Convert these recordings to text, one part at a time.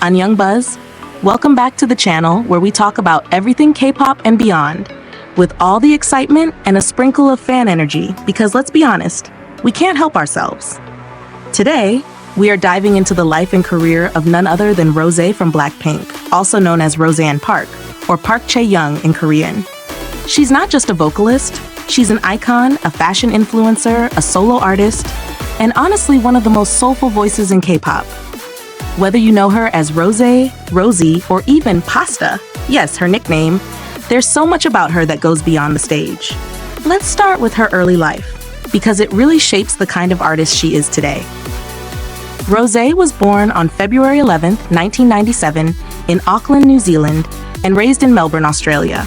I'm Young Buzz. Welcome back to the channel where we talk about everything K-pop and beyond, with all the excitement and a sprinkle of fan energy, because let's be honest, we can't help ourselves. Today, we are diving into the life and career of none other than Rosé from BLACKPINK, also known as Roseanne Park, or Park Chae-young in Korean. She's not just a vocalist, she's an icon, a fashion influencer, a solo artist, and honestly one of the most soulful voices in K-pop. Whether you know her as Rosé, Rosie, or even Pasta, yes, her nickname, there's so much about her that goes beyond the stage. Let's start with her early life, because it really shapes the kind of artist she is today. Rosé was born on February 11, 1997, in Auckland, New Zealand, and raised in Melbourne, Australia.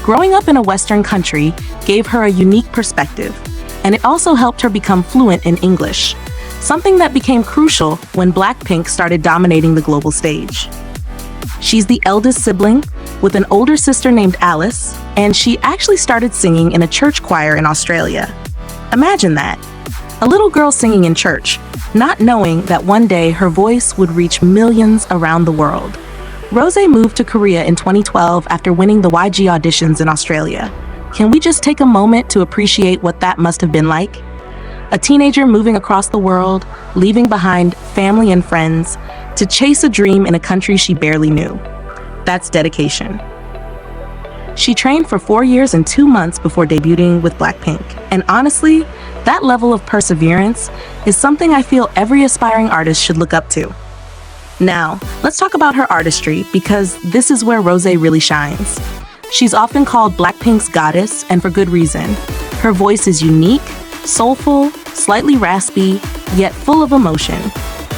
Growing up in a Western country gave her a unique perspective, and it also helped her become fluent in English, something that became crucial when BLACKPINK started dominating the global stage. She's the eldest sibling, with an older sister named Alice, and she actually started singing in a church choir in Australia. Imagine that, a little girl singing in church, not knowing that one day her voice would reach millions around the world. Rosé moved to Korea in 2012 after winning the YG auditions in Australia. Can we just take a moment to appreciate what that must have been like? A teenager moving across the world, leaving behind family and friends, to chase a dream in a country she barely knew. That's dedication. She trained for 4 years and 2 months before debuting with BLACKPINK, and honestly, that level of perseverance is something I feel every aspiring artist should look up to. Now, let's talk about her artistry, because this is where Rosé really shines. She's often called BLACKPINK's goddess, and for good reason. Her voice is unique, soulful, slightly raspy, yet full of emotion.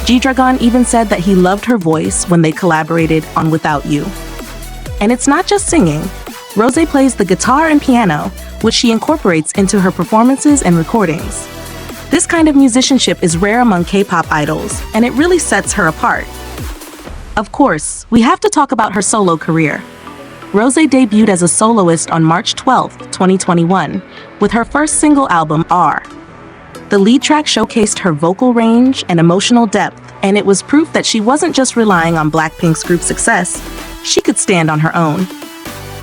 G-Dragon even said that he loved her voice when they collaborated on Without You. And it's not just singing. Rosé plays the guitar and piano, which she incorporates into her performances and recordings. This kind of musicianship is rare among K-pop idols, and it really sets her apart. Of course, we have to talk about her solo career. Rosé debuted as a soloist on March 12, 2021, with her first single album, R. The lead track showcased her vocal range and emotional depth, and it was proof that she wasn't just relying on BLACKPINK's group success, she could stand on her own.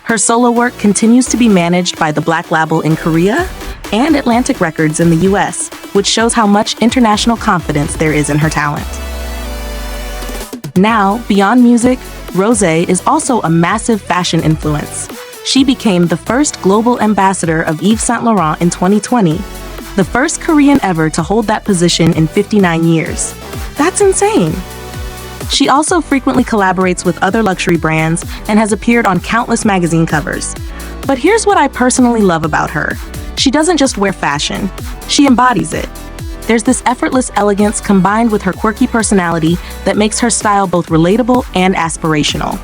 Her solo work continues to be managed by the Black Label in Korea and Atlantic Records in the US, which shows how much international confidence there is in her talent. Now, beyond music, Rosé is also a massive fashion influence. She became the first global ambassador of Yves Saint Laurent in 2020, the first Korean ever to hold that position in 59 years. That's insane! She also frequently collaborates with other luxury brands and has appeared on countless magazine covers. But here's what I personally love about her. She doesn't just wear fashion, she embodies it. There's this effortless elegance combined with her quirky personality that makes her style both relatable and aspirational.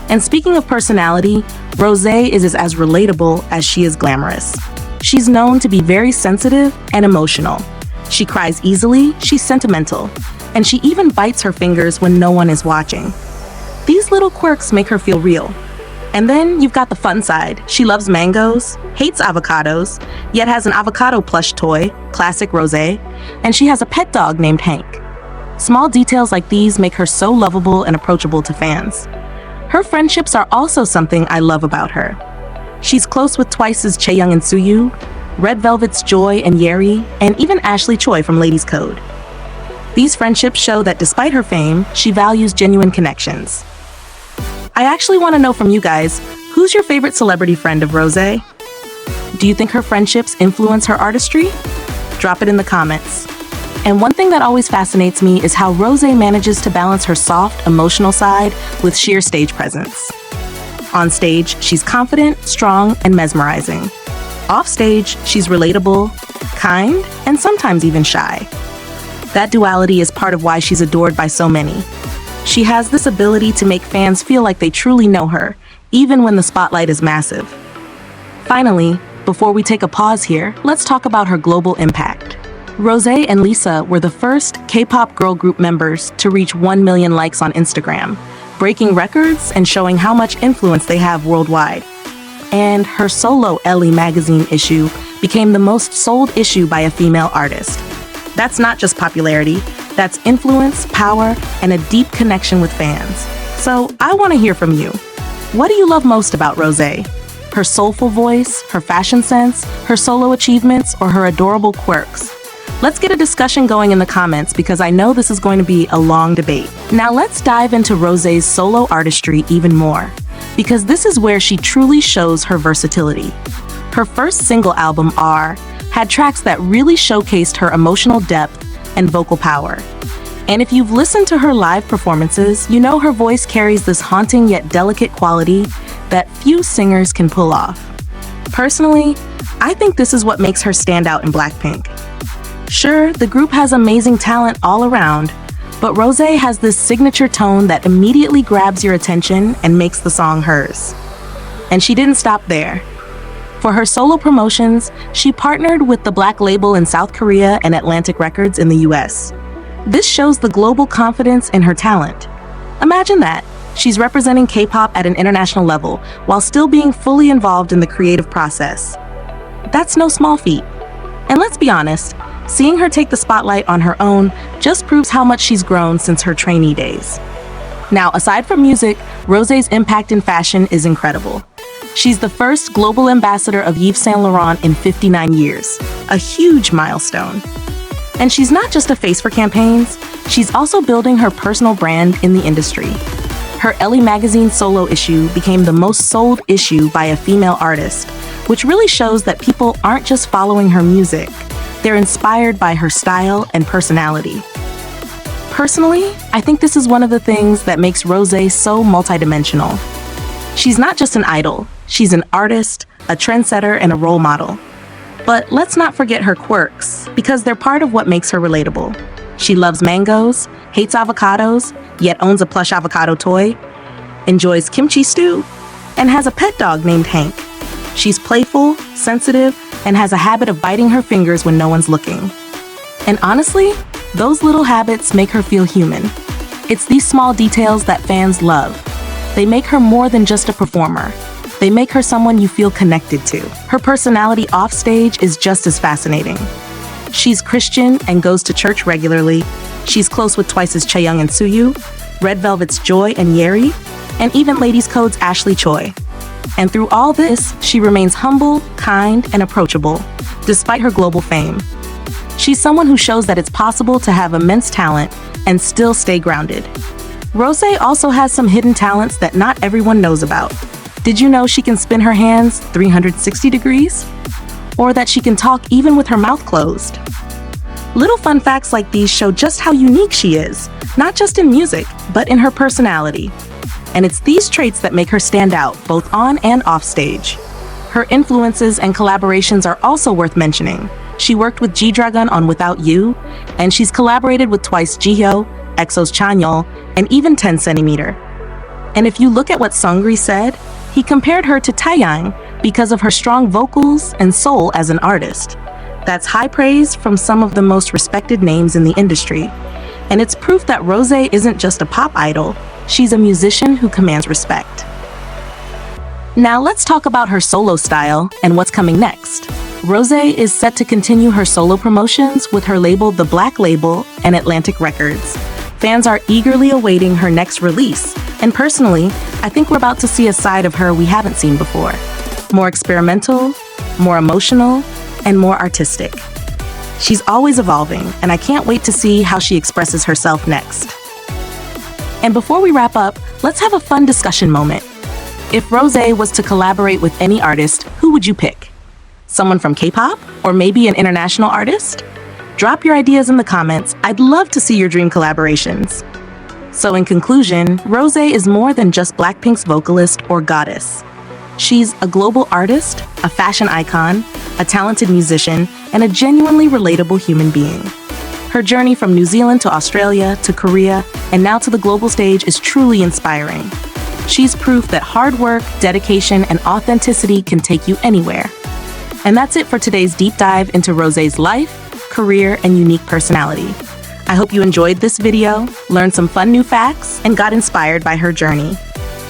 And speaking of personality, Rosé is as relatable as she is glamorous. She's known to be very sensitive and emotional. She cries easily, she's sentimental, and she even bites her fingers when no one is watching. These little quirks make her feel real. And then you've got the fun side. She loves mangoes, hates avocados, yet has an avocado plush toy, classic Rosé, and she has a pet dog named Hank. Small details like these make her so lovable and approachable to fans. Her friendships are also something I love about her. She's close with Twice's Chaeyoung and Suyu, Red Velvet's Joy and Yeri, and even Ashley Choi from Ladies Code. These friendships show that despite her fame, she values genuine connections. I actually want to know from you guys, who's your favorite celebrity friend of Rosé? Do you think her friendships influence her artistry? Drop it in the comments. And one thing that always fascinates me is how Rosé manages to balance her soft, emotional side with sheer stage presence. On stage, she's confident, strong, and mesmerizing. Off stage, she's relatable, kind, and sometimes even shy. That duality is part of why she's adored by so many. She has this ability to make fans feel like they truly know her, even when the spotlight is massive. Finally, before we take a pause here, let's talk about her global impact. Rosé and Lisa were the first K-pop girl group members to reach 1 million likes on Instagram, breaking records and showing how much influence they have worldwide. and her solo Elle magazine issue became the most sold issue by a female artist. That's not just popularity, that's influence, power, and a deep connection with fans. So I want to hear from you. What do you love most about Rosé? Her soulful voice, her fashion sense, her solo achievements, or her adorable quirks? Let's get a discussion going in the comments because I know this is going to be a long debate. Now let's dive into Rosé's solo artistry even more, because this is where she truly shows her versatility. Her first single album, R, had tracks that really showcased her emotional depth and vocal power. And if you've listened to her live performances, you know her voice carries this haunting yet delicate quality that few singers can pull off. Personally, I think this is what makes her stand out in BLACKPINK. Sure, the group has amazing talent all around, but Rosé has this signature tone that immediately grabs your attention and makes the song hers. And she didn't stop there. For her solo promotions, she partnered with the Black Label in South Korea and Atlantic Records in the US. This shows the global confidence in her talent. Imagine that. She's representing K-pop at an international level while still being fully involved in the creative process. That's no small feat. And let's be honest, seeing her take the spotlight on her own just proves how much she's grown since her trainee days. Now, aside from music, Rosé's impact in fashion is incredible. She's the first global ambassador of Yves Saint Laurent in 59 years, a huge milestone. And she's not just a face for campaigns, she's also building her personal brand in the industry. Her Elle magazine solo issue became the most sold issue by a female artist, which really shows that people aren't just following her music, they're inspired by her style and personality. Personally, I think this is one of the things that makes Rosé so multidimensional. She's not just an idol, she's an artist, a trendsetter, and a role model. But let's not forget her quirks, because they're part of what makes her relatable. She loves mangoes, hates avocados, yet owns a plush avocado toy, enjoys kimchi stew, and has a pet dog named Hank. She's playful, sensitive, and has a habit of biting her fingers when no one's looking. And honestly, those little habits make her feel human. It's these small details that fans love. They make her more than just a performer. They make her someone you feel connected to. Her personality offstage is just as fascinating. She's Christian and goes to church regularly. She's close with Twice's Chaeyoung and Suyu, Red Velvet's Joy and Yeri, and even Ladies Code's Ashley Choi. And through all this, she remains humble, kind, and approachable, despite her global fame. She's someone who shows that it's possible to have immense talent and still stay grounded. Rosé also has some hidden talents that not everyone knows about. Did you know she can spin her hands 360 degrees? Or that she can talk even with her mouth closed? Little fun facts like these show just how unique she is, not just in music, but in her personality. And it's these traits that make her stand out, both on and off stage. Her influences and collaborations are also worth mentioning. She worked with G-Dragon on Without You, and she's collaborated with Twice Jihyo, EXO's Chanyeol, and even 10 cm. And if you look at what Seungri said, he compared her to Taeyang because of her strong vocals and soul as an artist. That's high praise from some of the most respected names in the industry. And it's proof that Rosé isn't just a pop idol, she's a musician who commands respect. Now let's talk about her solo style and what's coming next. Rosé is set to continue her solo promotions with her label The Black Label and Atlantic Records. Fans are eagerly awaiting her next release, and personally, I think we're about to see a side of her we haven't seen before. More experimental, more emotional, and more artistic. She's always evolving, and I can't wait to see how she expresses herself next. And before we wrap up, let's have a fun discussion moment. If Rosé was to collaborate with any artist, who would you pick? Someone from K-pop? Or maybe an international artist? Drop your ideas in the comments. I'd love to see your dream collaborations. So in conclusion, Rosé is more than just BLACKPINK's vocalist or goddess. She's a global artist, a fashion icon, a talented musician, and a genuinely relatable human being. Her journey from New Zealand to Australia to Korea and now to the global stage is truly inspiring. She's proof that hard work, dedication, and authenticity can take you anywhere. And that's it for today's deep dive into Rosé's life, career, and unique personality. I hope you enjoyed this video, learned some fun new facts, and got inspired by her journey.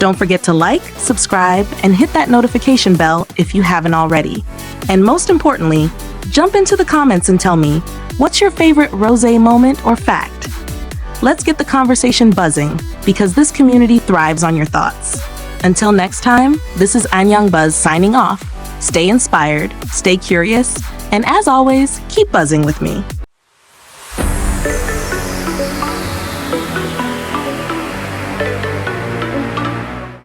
Don't forget to like, subscribe, and hit that notification bell if you haven't already. And most importantly, jump into the comments and tell me, what's your favorite rosé moment or fact? Let's get the conversation buzzing, because this community thrives on your thoughts. Until next time, this is Anyang Buzz signing off. Stay inspired, stay curious, and as always, keep buzzing with me.